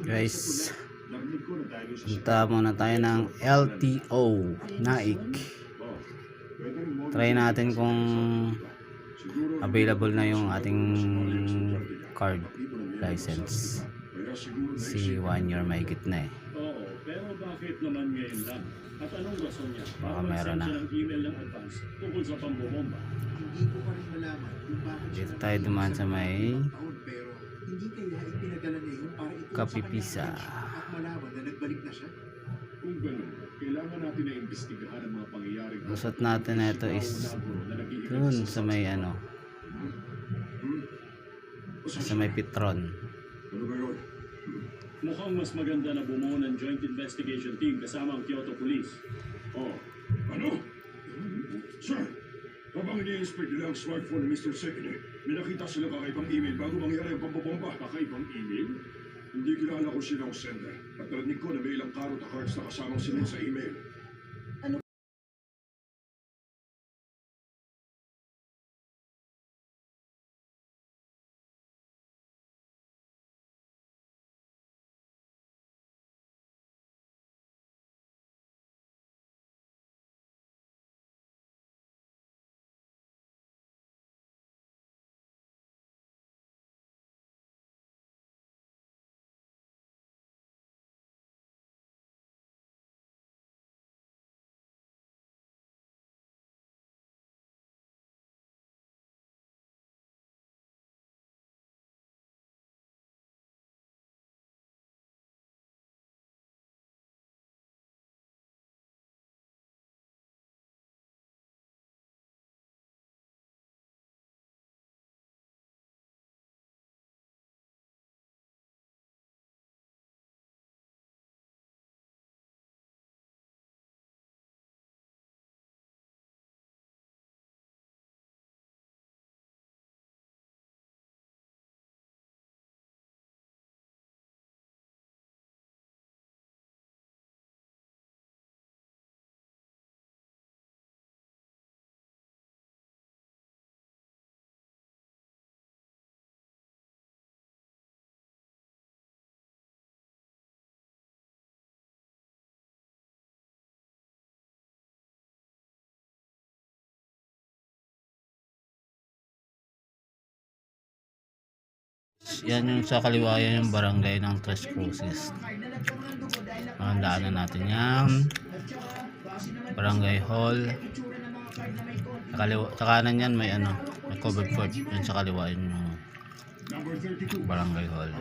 Guys, punta muna tayo ng LTO Naik. Try natin kung available na yung ating card license. Si 1 year mahigit na eh. Oo, pero bakit naman ngayon lang? At anong rason niya? Baka meron na. Email ng advance tungkol sa pambobomba. Hindi ko pa rin malaman kung bakit Dito tayo dumaan sa may pero hindi kaya ipinadala niya yun para ito Kapipisa. at malaman na nagbalik na siya. Kung gano'n, kailangan natin na imbestigahan ang mga pangyayaring usot natin na ito is dun sa may ano, sa may Petron. Ano ba yun? Mukhang mas maganda na bumuo ng joint investigation team kasama ang Kyoto Police. Oh, ano? Sir, habang ini-inspect nila ang smartphone ni Mr. Sekine, may nakita sila kakaibang email bago mangyari ang pambobomba. Kakaibang email? Hindi kilala ko sila ang sender. At narinig ko na may ilang karot na cards na kasamang sinend sa email. Yan yung sa kaliwa, yan yung barangay ng Tres Cruces. Daanan natin yan. Barangay Hall. Sa kaliwa, sa kanan yan may ano, may covered court. Yan sa kaliwa yun yung Barangay Hall.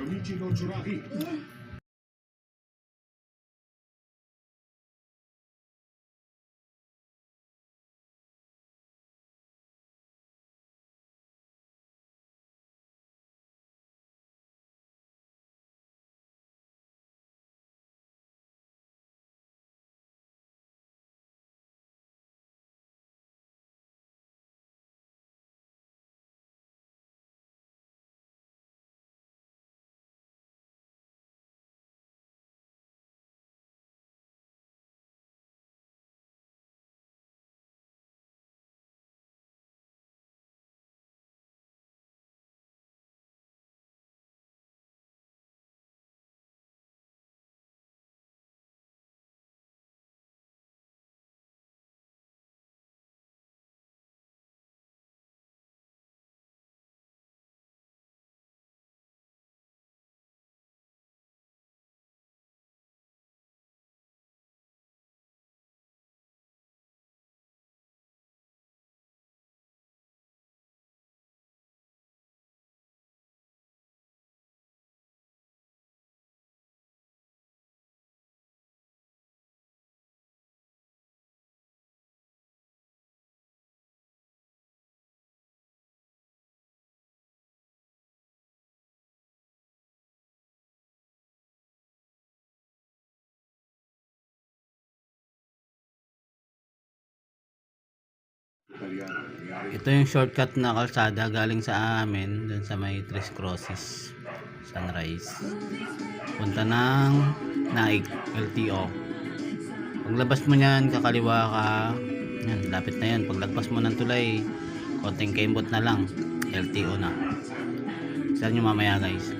Ito yung shortcut na kalsada galing sa amin dun sa may Tres Cruces Sunrise punta ng Naik LTO. Paglabas mo nyan, kakaliwa ka yan, lapit na yan. Paglagpas mo ng tulay, konting kembot na lang, LTO na. Saan nyo mamaya guys.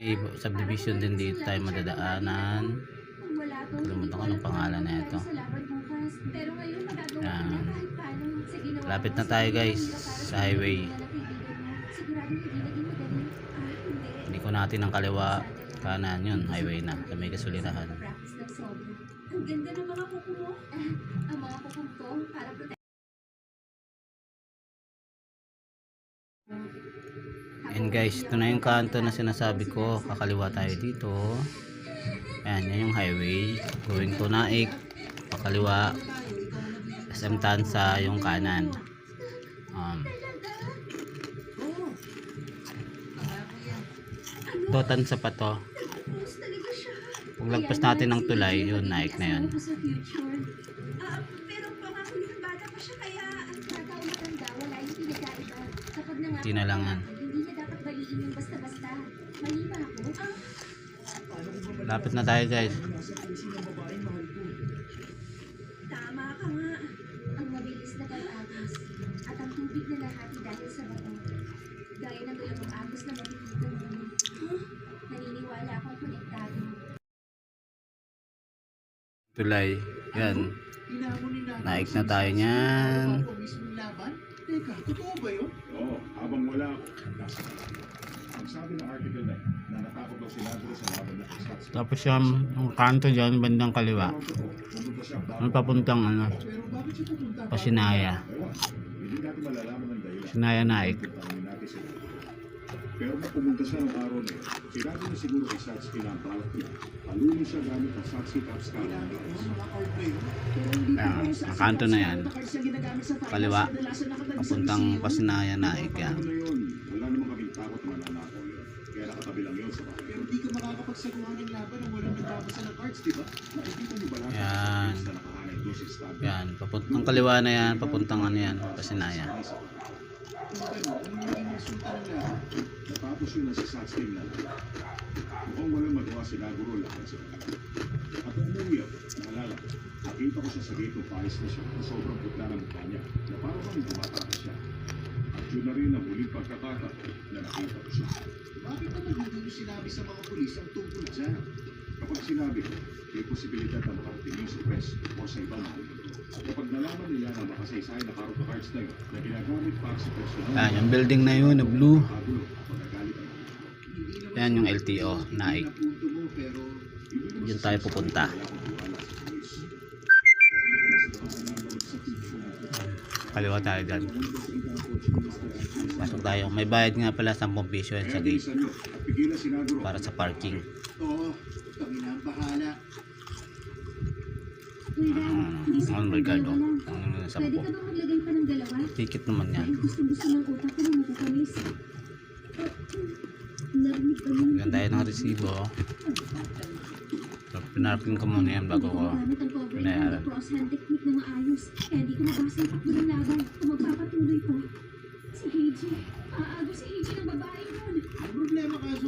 Subdivision din dito tayo madadaanan. Kalimutan ko ng pangalan na ito. Yan. Lapit na tayo guys sa highway. Hindi ko natin ang kaliwa, kanan yun, highway na sa may kasulirahan. Ang ganda ng mga kuko mo. Ang mga kuko ko para protect. And guys, ito na yung kanto na sinasabi ko. Kakaliwa tayo dito. Ayan, yan yung highway. Going to Naik. Pakaliwa. SM Tansa yung kanan. Ito, Tansa pa to. Paglagpas natin ng tulay, yun, Naik na yun. Pero pangako yung bata pa siya kaya ang bata o matanda wala yung pinagkaiba. Kapag nangaku Tinalangan. hindi na dapat baliin yung basta-basta. Mali ba ako? Lapit na tayo guys. Tama ka nga. Ang mabilis na pag-agos at ang tubig na lahati dahil sa bato. Gaya ng dalawang agos na makikita mo. Naniniwala akong konektado. Tulay. Yan. Inamon ni Nanay Naik na tayo niyan. Ako mismong laban? Teka, totoo ba yun? Oo, habang wala ako, nasa ang sabi ng article na natakot daw si Lazaro sa laban ng Scots. Tapos yung kanto dyan, bandang kaliwa. Pumunta siya bago. Ano papuntang ano? Pero bakit siya pupunta? Pasinaya. Ewan, hindi natin malalaman ng dahilan. Sinaya Naik. Tanungin natin sila. Pero nung pumunta siya ng araw na yun, sinabi niya siguro kay Satsuki na ang balak niya. Palunin siya gamit ng Satsuki Caps Cannon. Mga card ba yun? Ayan, ang kanto na yan. Kaliwa. Papuntang Pasinaya Naik yan. Ano na yun? Wala namang kaming takot na mananakaw yun. Kaya nakatabi lang yun sa bahay. Pero di ka makakapagsaguhan ng laban nang walang nagbabasa ng cards, di ba? Nakikita niyo ba lahat ng Yan. na nakahanay doon sa stand? Yan, papuntang kaliwa na yan, papuntang ano yan, Pasinaya. Kung gano'n, ano yung naging resulta ng laban? Natapos yun na si Satsuki na mukhang walang magawa si Naguro laban sa kanya. At nung umuwi ako, naalala ko, nakita ko siya sa gate ng Paris na siya na sobrang putla ng mukha niya na parang bang tumatakas siya. At yun na rin ang huling pagkakataon na nakita ko siya. Bakit naman hindi nyo sinabi sa mga pulis ang tungkol dyan? Kapag sinabi ko, may posibilidad na makarating yun sa press o sa ibang mga. Kapag nalaman nila na makasaysay na Karuto cards na yun na ginagamit para sa personal Yan, yung building na yun, na blue. kagulo at magagalit ang mga. Hindi naman Yan yung LTO, Naik. punto mo, pero Diyan tayo pupunta. Kaliwa tayo dyan. Pasok tayo. May bayad nga pala 10 piso yan sa gate para sa parking. oo, kami na ang bahala. On my card, oh. Ang Pwede 10. ka bang maglagay pa ng dalawa? Ticket naman yan. Dahil gustong-gusto ng utak ko na matatamis. Narinig ko yun. Bigyan tayo ng resibo. So, pinarking ko muna yan bago ko Gamit ang coverage binayaran. ng cross-hand technique na maayos. Kaya di ko mabasa yung takbo ng laban kung magpapatuloy pa. Si Heiji. Aago si Heiji ng babae yun. Ang problema kaso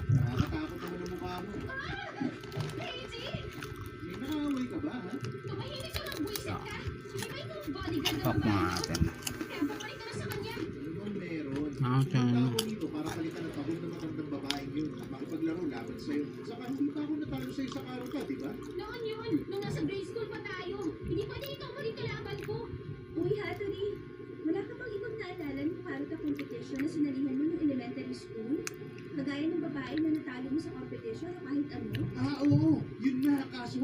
nakakatakot naman ang mukha mo. Heiji! May nakaaway ka ba, ha? Tumahimik ka ng buwisit ka! Di ba ikaw ang bodyguard ng Fuck babae? mga natin. Kaya bumalik ka na sa kanya. Ano bang meron? Okay. Punta ako dito para palitan ng tahong ng matandang babaeng yun at makipaglaro laban sa'yo. Saka hindi pa ako natalo sa'yo sa karuta, di ba? Noon yun, nung nasa grade school pa tayo. Hindi pwede ikaw pa rin kalaban ko. Uy, Hattori, wala ka bang ibang naalala ng karuta competition na sinalihan mo ng elementary school? Kagaya ng babae na natalo mo sa competition o kahit ano? Oo. Yun nga, kaso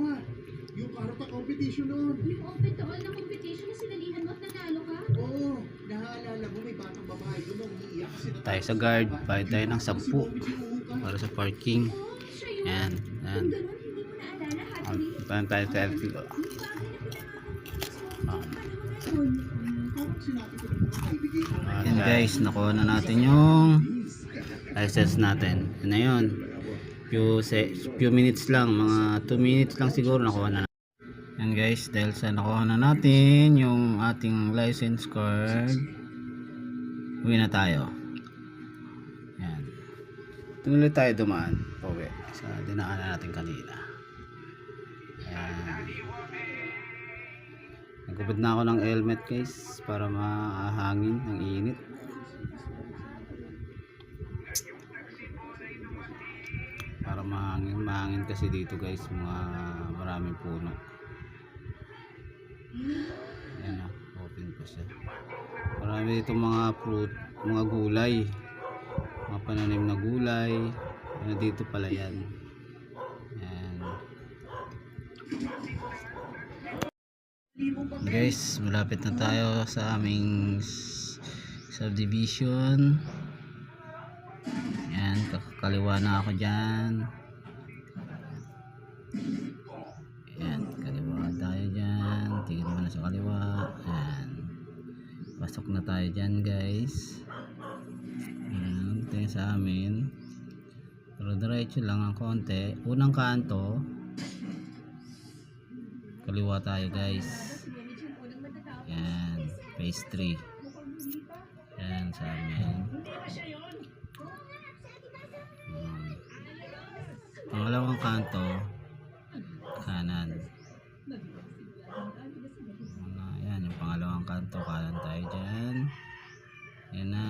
yung karuta competition noon. Yung open to all na competition na sinalihan mo at nanalo ka? Oo. Naaalala mo, may batang babae doon ang umiiyak kasi natalo Tayo sa guard. Bayad tayo ng 10 Si Bobby Chiuka. para sa parking. Oo, siya yun. Yan. Yan. Kung ganun, hindi mo naalala, Hattori. Paano tayo sa LTO? Yung bagay na pinangalan mo sa Ah. panahon na yun. Parang sinabi ko rin naman, ibigay mo. Yan guys, nakuha na natin yung license natin. Yan na yun. Few minutes lang, mga 2 minutes lang siguro nakuha na. Yan guys, dahil sa nakuha na natin yung ating license card, uwi na tayo. Yan. Tuloy tayo dumaan. Pauwi sa dinaanan natin kanina. Yan. Nagubad na ako ng helmet guys para mahangin ang init. mahangin kasi dito guys, maraming puno. Ayan na, open pa siya. Marami dito mga fruit, mga gulay, mga pananim na gulay. Dito pala yan. Ayan. Guys, malapit na tayo sa aming subdivision. Ayan, kakaliwa na ako dyan. Ayan, kaliwa tayo dyan. Tingin mo na sa kaliwa. Ayan, pasok na tayo dyan guys. Ayan, ito yung sa amin. Pero diretso lang ang konti. Unang kanto, kaliwa tayo guys. Ayan, phase 3. Ayan sa amin. Pangalawang kanto, kanan. Ayan, yung pangalawang kanto, kanan tayo dyan. Ayan na,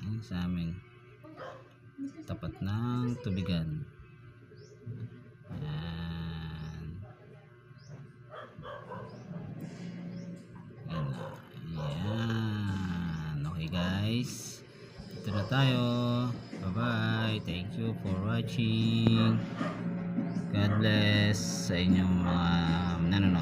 ayan sa amin. Tapat ng tubigan. Ayan. Ayan na. Ayan. Okay guys, ito na tayo. Bye bye, thank you for watching. God bless sa inyong mga nanonood.